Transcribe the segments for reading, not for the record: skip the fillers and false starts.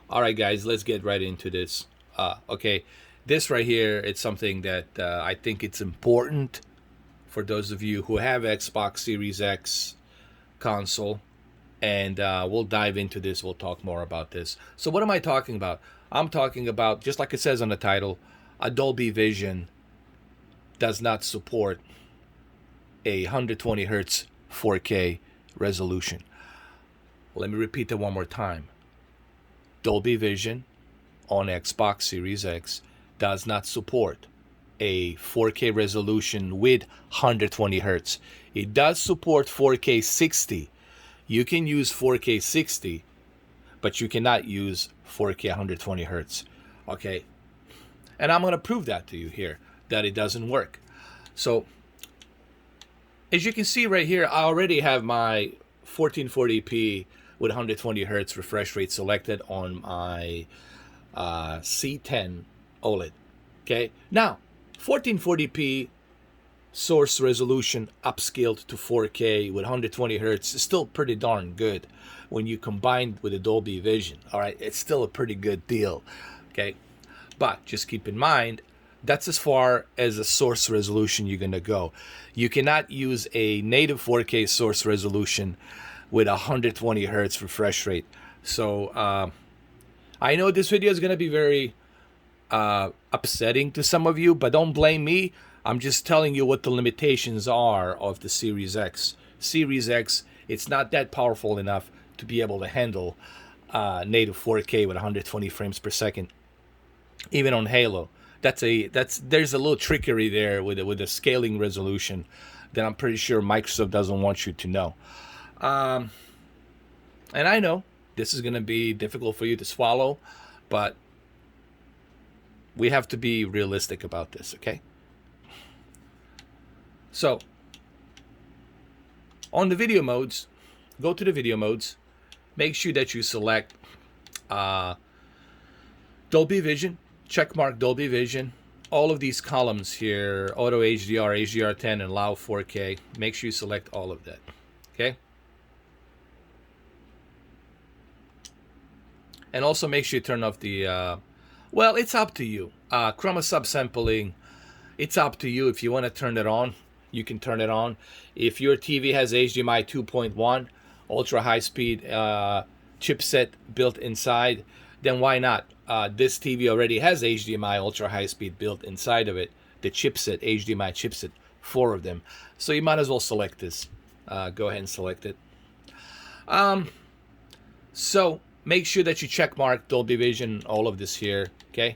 All right, guys, let's get right into this. Okay, this right here, it's something that I think it's important for those of you who have Xbox Series X console, and we'll dive into this. We'll talk more about this. So, what am I talking about? I'm talking about, just like it says on the title, a Dolby Vision does not support a 120 hertz 4K resolution. Let me repeat that one more time. Dolby Vision on Xbox Series X does not support a 4K resolution with 120 hertz. It does support 4K 60. You can use 4K 60, but you cannot use 4K 120 hertz. Okay, and I'm going to prove that to you here, that it doesn't work. So, as you can see right here, I already have my 1440p with 120 hertz refresh rate selected on my C10 OLED. Okay, now 1440p source resolution upscaled to 4K with 120 hertz is still pretty darn good when you combine with the Dolby Vision. All right, it's still a pretty good deal. Okay, but just keep in mind that's as far as a source resolution you're gonna go. You cannot use a native 4K source resolution with 120 hertz refresh rate. So I know this video is gonna be very upsetting to some of you, but don't blame me. I'm just telling you what the limitations are of the Series X. Series X, it's not that powerful enough to be able to handle native 4K with 120 frames per second, even on Halo. There's a little trickery there with the scaling resolution that I'm pretty sure Microsoft doesn't want you to know. And I know this is going to be difficult for you to swallow, but we have to be realistic about this, okay? So, on the video modes, go to the video modes. Make sure that you select Dolby Vision, checkmark Dolby Vision. All of these columns here, Auto HDR, HDR10, and Loud 4K. Make sure you select all of that, okay? And also make sure you turn off the, well, it's up to you. Chroma subsampling, it's up to you. If you want to turn it on, you can turn it on. If your TV has HDMI 2.1, ultra high speed chipset built inside, then why not? This TV already has HDMI ultra high speed built inside of it. The chipset, HDMI chipset, 4 of them. So you might as well select this. Go ahead and select it. So make sure that you check mark Dolby Vision, all of this here, okay?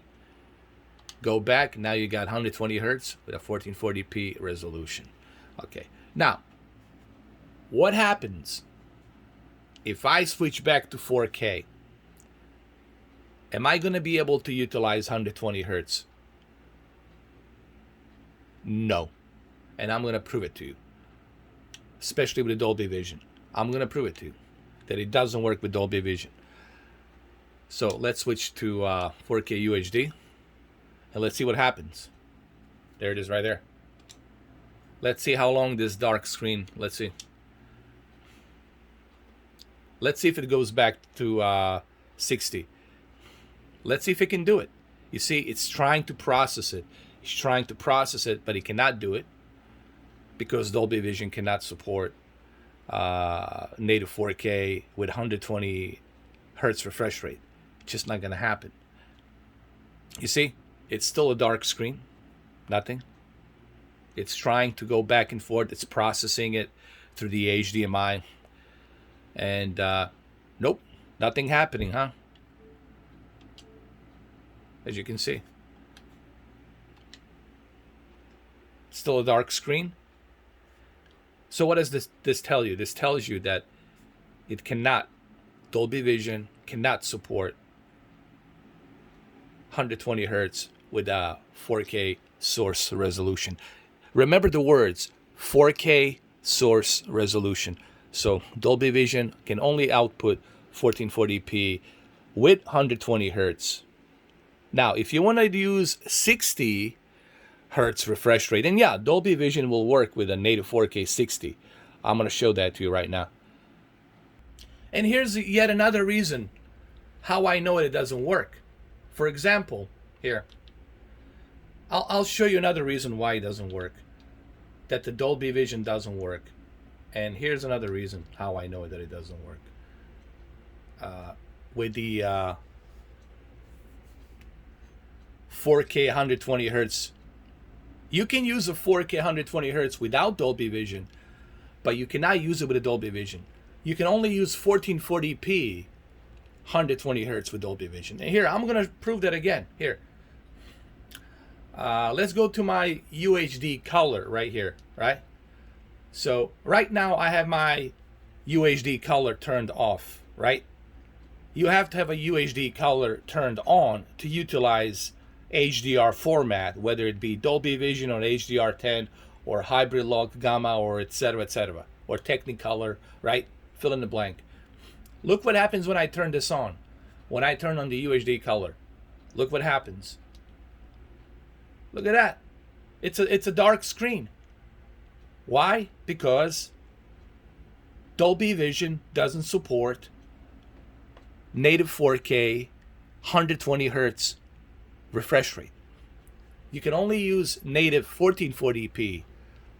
Go back, now you got 120 hertz with a 1440p resolution. Okay, now, what happens if I switch back to 4K? Am I going to be able to utilize 120 hertz? No. And I'm going to prove it to you. Especially with the Dolby Vision. I'm going to prove it to you that it doesn't work with Dolby Vision. So let's switch to 4K UHD. And let's see what happens. There it is right there. Let's see how long this dark screen, let's see. Let's see if it goes back to 60. Let's see if it can do it. You see, it's trying to process it. It's trying to process it, but it cannot do it because Dolby Vision cannot support native 4K with 120 hertz refresh rate. It's just not going to happen. You see, it's still a dark screen. Nothing. It's trying to go back and forth. It's processing it through the HDMI. And nope, nothing happening, huh? As you can see. Still a dark screen. So what does this tell you? This tells you that it cannot, Dolby Vision cannot support 120 hertz with a 4K source resolution. Remember the words, 4K source resolution. So Dolby Vision can only output 1440p with 120 hertz. Now, if you want to use 60 hertz refresh rate, and yeah, Dolby Vision will work with a native 4K 60. I'm going to show that to you right now. And here's yet another reason how I know it doesn't work. For example, here, I'll show you another reason why it doesn't work, that the Dolby Vision doesn't work. And here's another reason how I know that it doesn't work. With the 4K 120 hertz, you can use a 4K 120 hertz without Dolby Vision, but you cannot use it with a Dolby Vision. You can only use 1440p 120 hertz with Dolby Vision. And here, I'm going to prove that again. Here. Let's go to my UHD color right here, right? So right now I have my UHD color turned off, right? You have to have a UHD color turned on to utilize HDR format, whether it be Dolby Vision or HDR10 or hybrid log gamma or etc., or Technicolor, right? Fill in the blank. Look what happens when I turn this on. When I turn on the UHD color, look what happens. Look at that. It's a dark screen. Why? Because Dolby Vision doesn't support native 4K 120 hertz refresh rate. You can only use native 1440p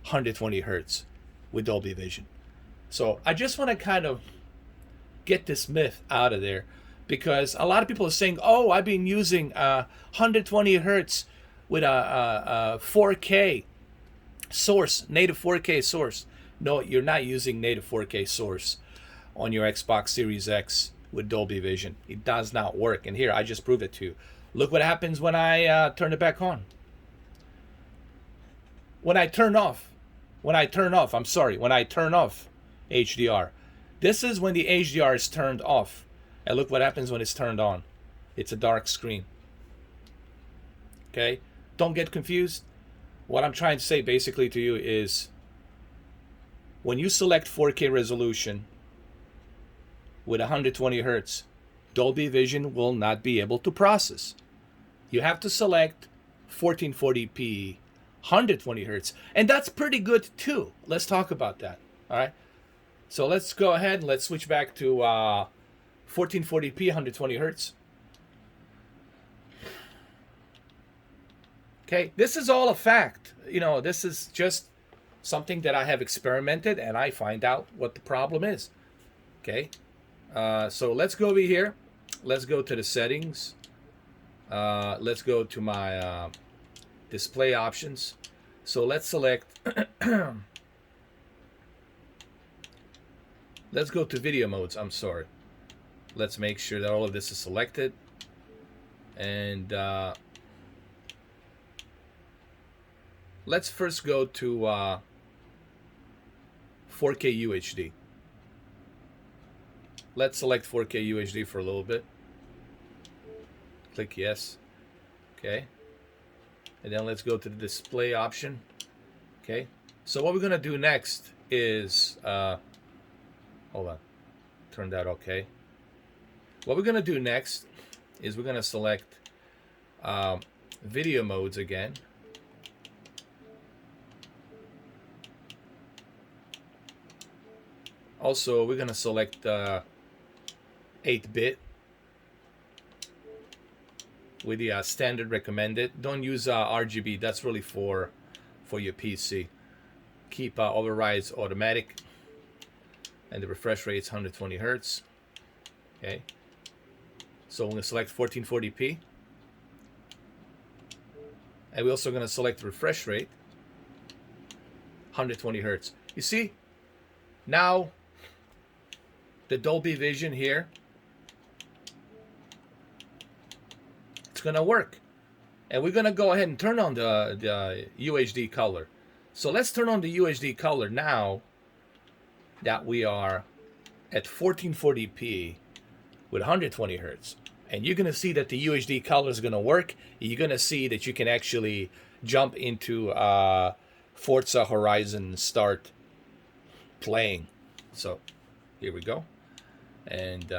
120 hertz with Dolby Vision. So I just want to kind of get this myth out of there, because a lot of people are saying, oh, I've been using 120 hertz with a 4K source, native 4K source. No, you're not using native 4K source on your Xbox Series X with Dolby Vision. It does not work. And here, I just proved it to you. Look what happens when I turn it back on. When I turn off HDR. This is when the HDR is turned off. And look what happens when it's turned on. It's a dark screen. Okay? Don't get confused. What I'm trying to say basically to you is, when you select 4K resolution with 120 hertz, Dolby Vision will not be able to process. You have to select 1440p 120 hertz, and that's pretty good too. Let's talk about that. All right, so let's go ahead and let's switch back to 1440p 120 hertz. Okay, this is all a fact. You know, this is just something that I have experimented, and I find out what the problem is. Okay, so let's go over here. Let's go to the settings. Let's go to my display options. So let's select, let's go to video modes. I'm sorry. Let's make sure that all of this is selected. And let's first go to 4K UHD. Let's select 4K UHD for a little bit. Click yes. Okay. And then let's go to the display option. Okay. So what we're going to do next is, hold on. Turned out okay. What we're going to do next is we're going to select video modes again. Also, we're going to select 8-bit with the standard recommended. Don't use RGB. That's really for your PC. Keep overrides automatic, and the refresh rate is 120 hertz. Okay. So we're going to select 1440p, and we're also going to select the refresh rate 120 hertz. You see, now the Dolby Vision here, it's going to work. And we're going to go ahead and turn on the UHD color. So let's turn on the UHD color now that we are at 1440p with 120 hertz. And you're going to see that the UHD color is going to work. You're going to see that you can actually jump into Forza Horizon and start playing. So here we go. And